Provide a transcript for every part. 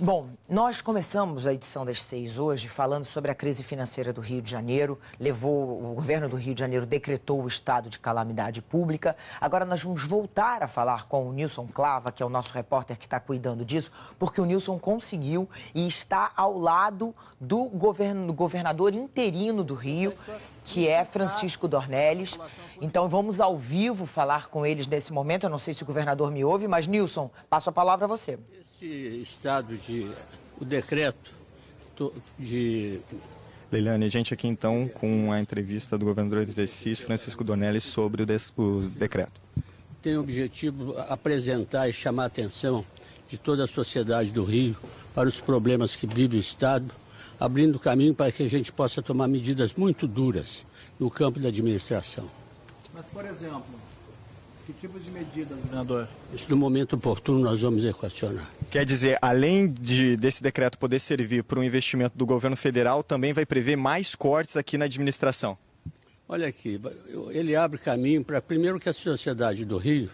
Bom, nós começamos a edição das 6 hoje falando sobre a crise financeira do Rio de Janeiro. O governo do Rio de Janeiro decretou o estado de calamidade pública. Agora nós vamos voltar a falar com o Nilson Clava, que é o nosso repórter que está cuidando disso, porque o Nilson conseguiu e está ao lado do governador interino do Rio, que é Francisco Dornelles. Então vamos ao vivo falar com eles nesse momento. Eu não sei se o governador me ouve, mas Nilson, passo a palavra a você. Esse estado o decreto de... Leilane, a gente aqui então com a entrevista do governador do exercício, Francisco Dornelles, sobre o decreto. Tem o objetivo de apresentar e chamar a atenção de toda a sociedade do Rio para os problemas que vive o estado, abrindo caminho para que a gente possa tomar medidas muito duras no campo da administração. Mas, por exemplo, que tipos de medidas, governador? Isso, no momento oportuno, nós vamos equacionar. Quer dizer, além desse decreto poder servir para o investimento do governo federal, também vai prever mais cortes aqui na administração? Olha aqui, ele abre caminho para, primeiro, que a sociedade do Rio,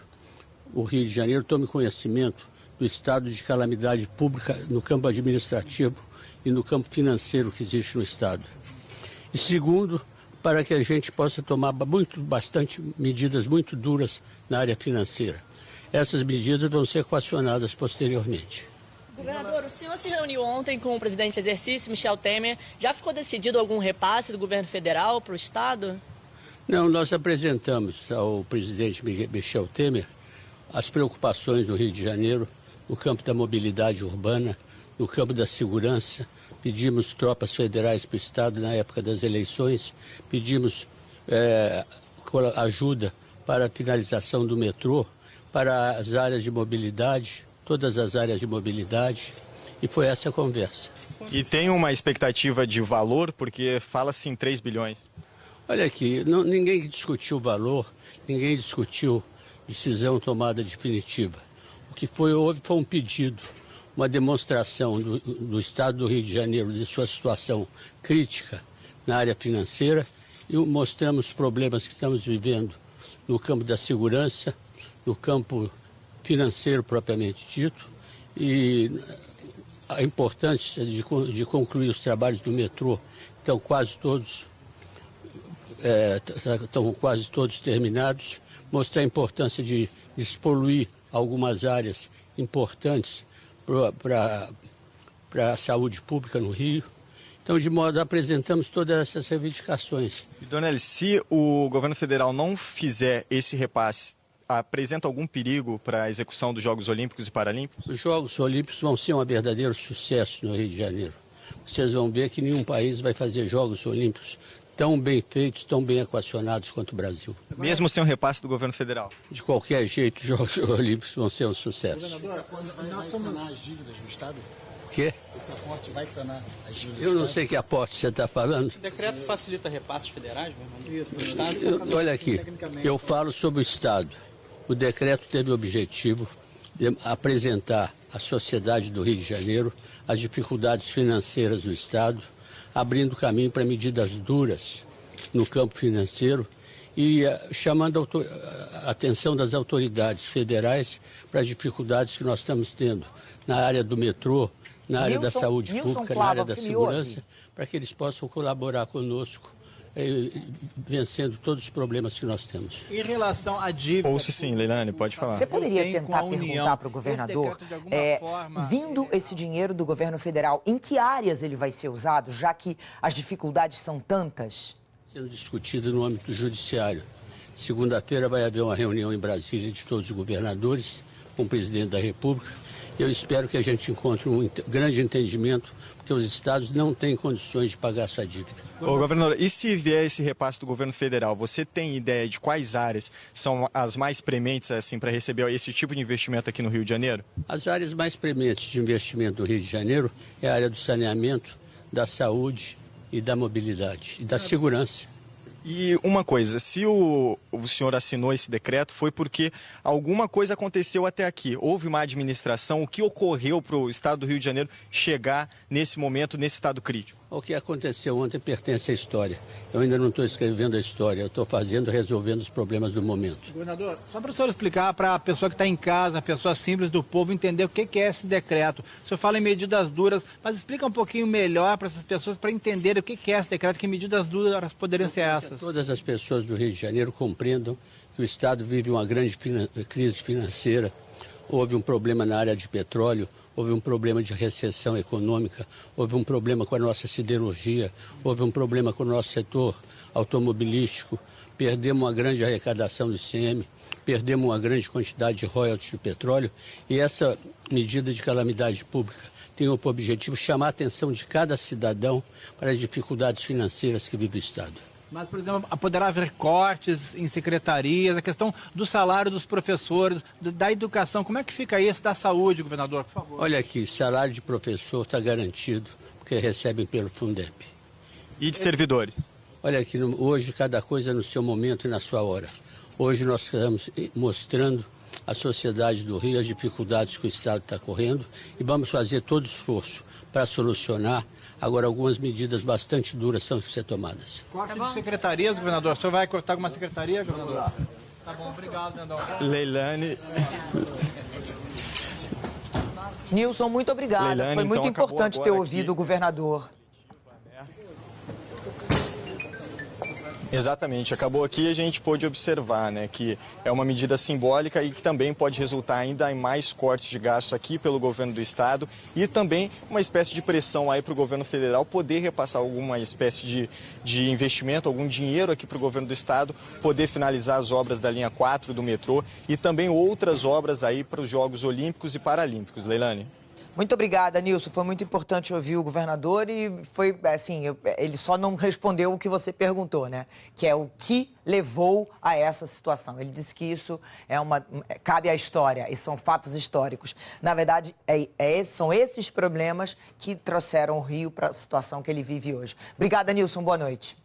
o Rio de Janeiro, tome conhecimento do estado de calamidade pública no campo administrativo e no campo financeiro que existe no estado. E segundo, para que a gente possa tomar bastante medidas muito duras na área financeira. Essas medidas vão ser equacionadas posteriormente. Governador, o senhor se reuniu ontem com o presidente em exercício, Michel Temer. Já ficou decidido algum repasse do governo federal para o estado? Não, nós apresentamos ao presidente Michel Temer as preocupações do Rio de Janeiro no campo da mobilidade urbana, no campo da segurança. Pedimos tropas federais para o estado na época das eleições, pedimos ajuda para a finalização do metrô, para as áreas de mobilidade, todas as áreas de mobilidade, e foi essa a conversa. E tem uma expectativa de valor, porque fala-se em 3 bilhões. Olha aqui, ninguém discutiu o valor, ninguém discutiu decisão tomada definitiva. O que houve foi um pedido, uma demonstração do estado do Rio de Janeiro de sua situação crítica na área financeira e mostramos os problemas que estamos vivendo no campo da segurança, no campo financeiro propriamente dito, e a importância de concluir os trabalhos do metrô, estão quase todos terminados, mostrar a importância de despoluir algumas áreas importantes para a saúde pública no Rio. Então, de modo, apresentamos todas essas reivindicações. E, Dornelles, se o governo federal não fizer esse repasse, apresenta algum perigo para a execução dos Jogos Olímpicos e Paralímpicos? Os Jogos Olímpicos vão ser um verdadeiro sucesso no Rio de Janeiro. Vocês vão ver que nenhum país vai fazer Jogos Olímpicos tão bem feitos, tão bem equacionados quanto o Brasil. Mesmo sem o repasse do governo federal? De qualquer jeito, os Jogos Olímpicos vão ser um sucesso. Governador, vai sanar as dívidas do Estado? O quê? Esse aporte vai sanar as dívidas do Eu não Estado? sei que aporte você está falando. O decreto facilita repasses federais, governador? Isso, Estado. Olha aqui, eu falo sobre o Estado. O decreto teve o objetivo de apresentar à sociedade do Rio de Janeiro as dificuldades financeiras do Estado, abrindo caminho para medidas duras no campo financeiro e chamando a atenção das autoridades federais para as dificuldades que nós estamos tendo na área do metrô, na área da saúde pública, na área da segurança, para que eles possam colaborar conosco, vencendo todos os problemas que nós temos. Em relação à dívida... Ouço sim, Leilane, pode falar. Você poderia tentar perguntar para o governador, vindo esse dinheiro do governo federal, em que áreas ele vai ser usado, já que as dificuldades são tantas? Sendo discutido no âmbito judiciário. Segunda-feira vai haver uma reunião em Brasília de todos os governadores com o presidente da República. Eu espero que a gente encontre um grande entendimento, porque os estados não têm condições de pagar essa dívida. Ô, governador, e se vier esse repasse do governo federal, você tem ideia de quais áreas são as mais prementes assim, para receber esse tipo de investimento aqui no Rio de Janeiro? As áreas mais prementes de investimento do Rio de Janeiro é a área do saneamento, da saúde e da mobilidade e da segurança. E uma coisa, se o senhor assinou esse decreto foi porque alguma coisa aconteceu até aqui. Houve uma administração, o que ocorreu para o estado do Rio de Janeiro chegar nesse momento, nesse estado crítico? O que aconteceu ontem pertence à história. Eu ainda não estou escrevendo a história, eu estou resolvendo os problemas do momento. Governador, só para o senhor explicar para a pessoa que está em casa, a pessoa simples do povo, entender o que é esse decreto. O senhor fala em medidas duras, mas explica um pouquinho melhor para essas pessoas, para entender o que é esse decreto, que medidas duras poderiam ser essas. Todas as pessoas do Rio de Janeiro compreendam que o Estado vive uma grande crise financeira, houve um problema na área de petróleo, houve um problema de recessão econômica, houve um problema com a nossa siderurgia, houve um problema com o nosso setor automobilístico, perdemos uma grande arrecadação do ICM, perdemos uma grande quantidade de royalties de petróleo e essa medida de calamidade pública tem como objetivo chamar a atenção de cada cidadão para as dificuldades financeiras que vive o Estado. Mas, por exemplo, poderá haver cortes em secretarias, a questão do salário dos professores, da educação. Como é que fica isso da saúde, governador, por favor? Olha aqui, salário de professor está garantido, porque recebem pelo Fundeb. E de servidores? Olha aqui, hoje cada coisa no seu momento e na sua hora. Hoje nós estamos mostrando à sociedade do Rio as dificuldades que o Estado está correndo e vamos fazer todo o esforço para solucionar. Agora, algumas medidas bastante duras são que ser tomadas. Corte de secretarias, governador. O senhor vai cortar alguma secretaria, governador? Tá bom, obrigado, governador. Leilane. Nilson, muito obrigada. Leilane, foi muito então, importante ter ouvido aqui o governador. Exatamente, acabou aqui e a gente pôde observar, né, que é uma medida simbólica e que também pode resultar ainda em mais cortes de gastos aqui pelo governo do estado e também uma espécie de pressão aí para o governo federal poder repassar alguma espécie de investimento, algum dinheiro aqui para o governo do estado, poder finalizar as obras da linha 4 do metrô e também outras obras aí para os Jogos Olímpicos e Paralímpicos. Leilane. Muito obrigada, Nilson. Foi muito importante ouvir o governador e foi, assim, ele só não respondeu o que você perguntou, né? Que é o que levou a essa situação. Ele disse que isso cabe à história e são fatos históricos. Na verdade, são esses problemas que trouxeram o Rio para a situação que ele vive hoje. Obrigada, Nilson. Boa noite.